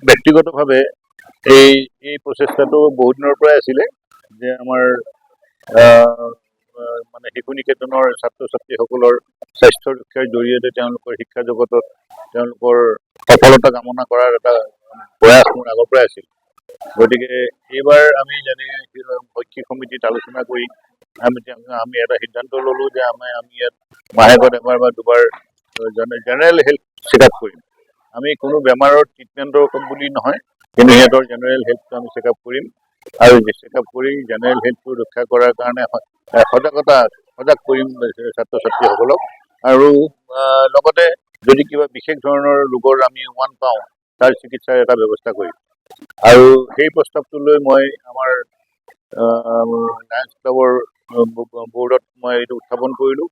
ব্যক্তিগতভাৱে এই এই প্ৰচেষ্টাটো বহুত দিনৰ পৰাই আছিলে যে আমাৰ মানে শিশু নিকেতনৰ ছাত্ৰ ছাত্ৰীসকলৰ স্বাস্থ্য ৰক্ষাৰ জৰিয়তে তেওঁলোকৰ শিক্ষা জগতত তেওঁলোকৰ সফলতা কামনা কৰাৰ এটা প্ৰয়াস মোৰ আগৰ পৰাই আছিল। গতিকে এইবাৰ আমি যেনেকৈ শৈক্ষিক সমিতিত আলোচনা কৰি আমি এটা সিদ্ধান্ত ললো যে আমি ইয়াত মাহেকত এবাৰ বা দুবাৰ জেনেৰেল হেল্থ চেকআপ কৰিম। আমি কোনো বেমাৰৰ ট্ৰিটমেণ্টৰ বুলি নহয়, কিন্তু সিহঁতৰ জেনেৰেল হেল্থটো আমি চেকআপ কৰিম আৰু চেকআপ কৰি জেনেৰেল হেল্থটো ৰক্ষা কৰাৰ কাৰণে সজাগ কৰিম ছাত্ৰ ছাত্ৰীসকলক। আৰু লগতে যদি কিবা বিশেষ ধৰণৰ ৰোগৰ আমি উমান পাওঁ তাৰ চিকিৎসাৰ এটা ব্যৱস্থা কৰিম। আৰু সেই প্ৰস্তাৱটো লৈ মই আমাৰ লায়ন্স ক্লাবৰ বোৰ্ডত মই এইটো উত্থাপন কৰিলোঁ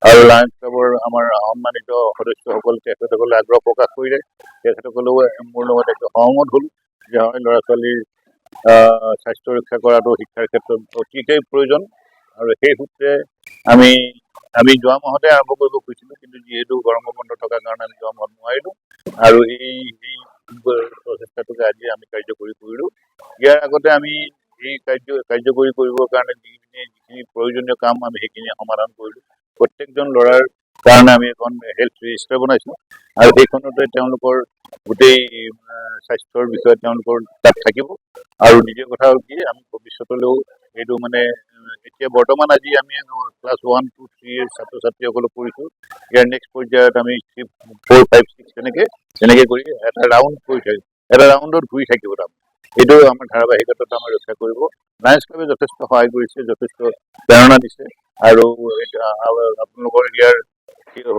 আৰু লায়ন্স ক্লাবৰ আমাৰ সন্মানিত সদস্যসকল তেখেতসকলে আগ্ৰহ প্ৰকাশ কৰিলে। তেখেতসকলেও মোৰ লগত একদম সহমত হ'ল যে হয়, ল'ৰা ছোৱালীৰ স্বাস্থ্য ৰক্ষা কৰাটো শিক্ষাৰ ক্ষেত্ৰত অতিকৈ প্ৰয়োজন। আৰু সেই সূত্ৰে আমি যোৱা মাহতে আৰম্ভ কৰিব খুজিছিলোঁ, কিন্তু যিহেতু গৰমৰ বন্ধ থকাৰ কাৰণে আমি যোৱা মাহত নোৱাৰিলোঁ। আৰু এই প্ৰচেষ্টাটোকে আজি আমি কাৰ্যকৰী কৰিলোঁ। ইয়াৰ আগতে আমি এই কাৰ্যকৰী কৰিবৰ কাৰণে যিখিনি প্ৰয়োজনীয় কাম আমি সেইখিনি সমাধান কৰিলোঁ। প্ৰত্যেকজন ল'ৰাৰ কাৰণে আমি এখন হেল্থ ৰেজিষ্টাৰ বনাইছোঁ আৰু সেইখনতে তেওঁলোকৰ গোটেই স্বাস্থ্যৰ বিষয়ে তেওঁলোকৰ তাত থাকিব। আৰু দ্বিতীয় কথা হ'ল কি, আমি ভৱিষ্যতলৈও এইটো মানে এতিয়া বৰ্তমান আজি আমি ক্লাছ 1, 2, 3 ছাত্ৰ ছাত্ৰীসকলক কৰিছোঁ। ইয়াৰ নেক্সট পৰ্যায়ত আমি 3, 4, 5, 6 তেনেকে কৰি এটা ৰাউণ্ড কৰি থাকিম, এটা ৰাউণ্ডত ঘূৰি থাকিব। তাৰমানে এইটো আমাৰ ধাৰাবাহিকতাটো আমাৰ ৰক্ষা কৰিব। লায়ন্স ক্লাবে যথেষ্ট সহায় কৰিছে, যথেষ্ট প্ৰেৰণা দিছে আৰু আপোনালোকৰ ইয়াৰ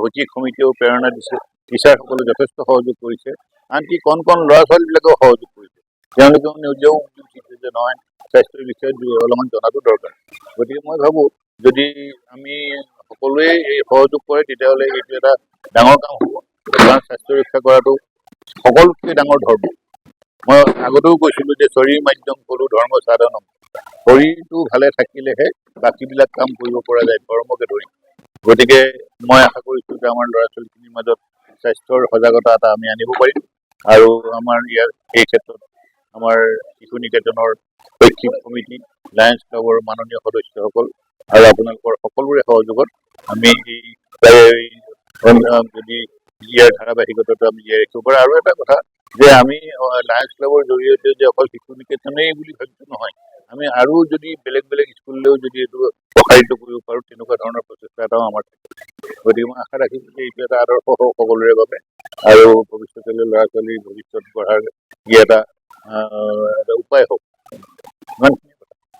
শৈক্ষিক সমিতিয়েও প্ৰেৰণা দিছে। টিচাৰসকলে যথেষ্ট সহযোগ কৰিছে, আনকি কণ ল'ৰা ছোৱালীবিলাকেও সহযোগ কৰিছে। তেওঁলোকেও নিজেও উঠিছে যে নহয়, স্বাস্থ্যৰ বিষয়ে অলপমান জনাটো দৰকাৰ। গতিকে মই ভাবোঁ যদি আমি সকলোৱে এই সহযোগ কৰে তেতিয়াহ'লে এইটো এটা ডাঙৰ কাম হ'ব। কাৰণ স্বাস্থ্য ৰক্ষা কৰাটো সকলোতকৈ ডাঙৰ ধৰ্ম। মই আগতেও কৈছিলোঁ যে শৰীৰ মাধ্যম কলো ধৰ্ম সাধনম। শৰীৰটো ভালে থাকিলেহে বাকীবিলাক কাম কৰিব পৰা যায়, ধৰ্মকে ধৰি। গতিকে মই আশা কৰিছোঁ যে আমাৰ ল'ৰা ছোৱালীখিনিৰ মাজত স্বাস্থ্যৰ সজাগতা এটা আমি আনিব পাৰিম। আৰু আমাৰ ইয়াৰ এই ক্ষেত্ৰত আমাৰ শিশু নিকেতনৰ শৈক্ষিক সমিতি, লায়ন্স ক্লাবৰ মাননীয় সদস্যসকল আৰু আপোনালোকৰ সকলোৰে সহযোগত আমি যদি ইয়াৰ ধাৰাবাহিকতাটো আমি জীয়াই ৰাখিব পাৰোঁ। আৰু এটা কথা যে আমি লায়ন্স ক্লাবৰ জৰিয়তে যে অকল শিশু নিকেতনেই বুলি ভাবিছোঁ নহয়, আমি আৰু যদি বেলেগ স্কুললৈও যদি এইটো প্ৰসাৰিত কৰিব পাৰোঁ, তেনেকুৱা ধৰণৰ প্ৰচেষ্টা এটাও আমাৰ থাকে। গতিকে মই আশা ৰাখিছোঁ যে এইটো এটা আদৰ্শ হওক সকলোৰে বাবে আৰু ভৱিষ্যতলৈ ল'ৰা ছোৱালীৰ ভৱিষ্যত গঢ়াৰ ই এটা উপায় হওক।